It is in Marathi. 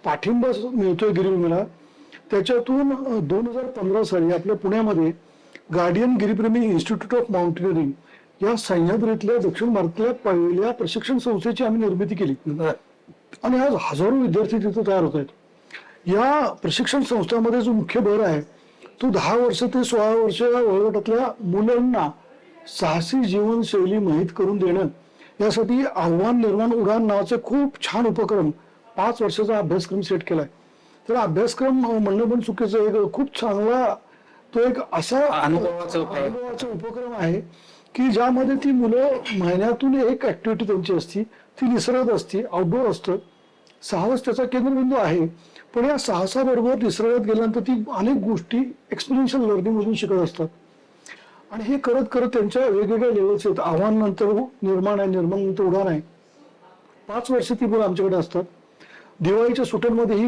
पाठिंबा मिळतोय गिरिभूमीला, त्याच्यातून 2015 साली आपल्या पुण्यामध्ये guardian Giripremi institute of mountaineering या सह्याद्रीतल्या दक्षिण भारतातल्या पहिल्या प्रशिक्षण संस्थेची आम्ही निर्मिती केली आणि आज हजारो विद्यार्थी तिथे तयार होत आहेत. या प्रशिक्षण संस्थांमध्ये जो मुख्य भर आहे तो 10 वर्ष ते 16 वर्ष या वयोगटातल्या मुलांना साहसी जीवनशैली माहीत करून देणं, यासाठी आव्हान निर्माण उडान नावाचे खूप छान उपक्रम 5 वर्षाचा अभ्यासक्रम सेट केलाय. तर अभ्यासक्रम म्हणणं पण चुकीचं, एक खूप चांगला तो एक असा अनुभवाचा उपक्रम आहे की ज्यामध्ये ती मुलं महिन्यातून एक ऍक्टिव्हिटी त्यांची असती, ती निसर्गात असते, आउटडोर असतं. साहस त्याचा केंद्रबिंदू आहे, पण या साहसाबरोबर निसर्गात गेल्यानंतर ती अनेक गोष्टी एक्सपिरियन्शियल लर्निंग मधून शिकत असतात. आणि हे करत करत त्यांच्या वेगवेगळ्या लेवल्स आहेत. आव्हान नंतर निर्माण आहे, निर्माण नंतर उडाण आहे. 5 वर्ष ती मुलं आमच्याकडे असतात. दिवाळीच्या सुट्ट्यांमध्ये ही